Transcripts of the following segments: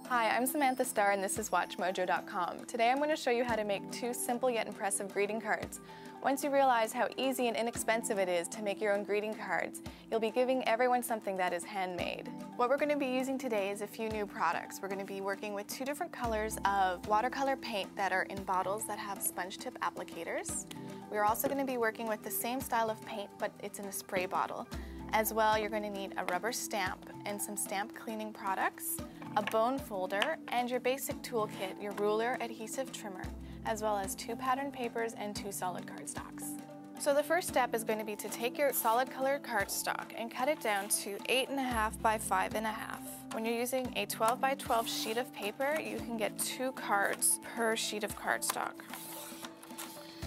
Hi, I'm Samantha Starr and this is WatchMojo.com. Today I'm going to show you how to make 2 simple yet impressive greeting cards. Once you realize how easy and inexpensive it is to make your own greeting cards, you'll be giving everyone something that is handmade. What we're going to be using today is a few new products. We're going to be working with 2 different colors of watercolor paint that are in bottles that have sponge tip applicators. We're also going to be working with the same style of paint, but it's in a spray bottle. As well, you're going to need a rubber stamp and some stamp cleaning products, a bone folder, and your basic toolkit, your ruler, adhesive trimmer, as well as 2 pattern papers and 2 solid cardstocks. So the first step is going to be to take your solid colored cardstock and cut it down to 8.5 by 5.5. When you're using a 12 by 12 sheet of paper, you can get 2 cards per sheet of cardstock.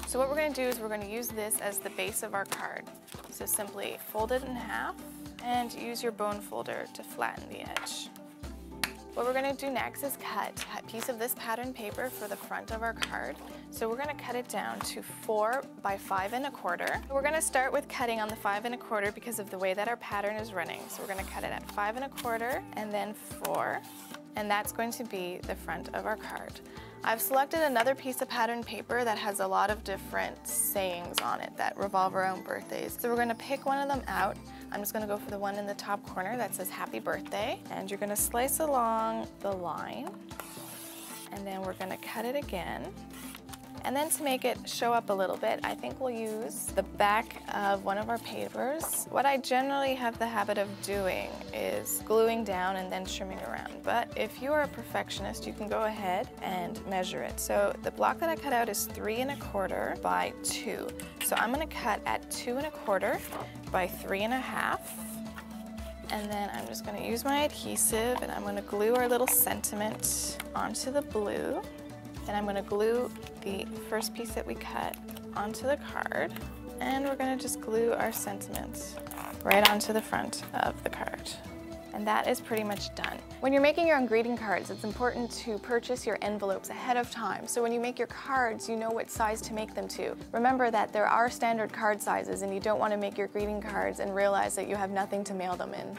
So what we're going to do is we're going to use this as the base of our card. So simply fold it in half and use your bone folder to flatten the edge. What we're going to do next is cut a piece of this pattern paper for the front of our card. So we're going to cut it down to 4 by 5.25. We're going to start with cutting on the 5.25 because of the way that our pattern is running. So we're going to cut it at 5.25 and then 4, and that's going to be the front of our card. I've selected another piece of pattern paper that has a lot of different sayings on it that revolve around birthdays. So we're going to pick one of them out. I'm just going to go for the one in the top corner that says happy birthday, and you're going to slice along the line, and then we're going to cut it again. And then to make it show up a little bit, I think we'll use the back of one of our papers. What I generally have the habit of doing is gluing down and then trimming around. But if you are a perfectionist, you can go ahead and measure it. So the block that I cut out is 3.25 by 2. So I'm going to cut at 2.25 by 3.5. And then I'm just going to use my adhesive and I'm going to glue our little sentiment onto the blue. And I'm going to glue the first piece that we cut onto the card, and we're going to just glue our sentiments right onto the front of the card. And that is pretty much done. When you're making your own greeting cards, it's important to purchase your envelopes ahead of time. So when you make your cards, you know what size to make them to. Remember that there are standard card sizes and you don't want to make your greeting cards and realize that you have nothing to mail them in.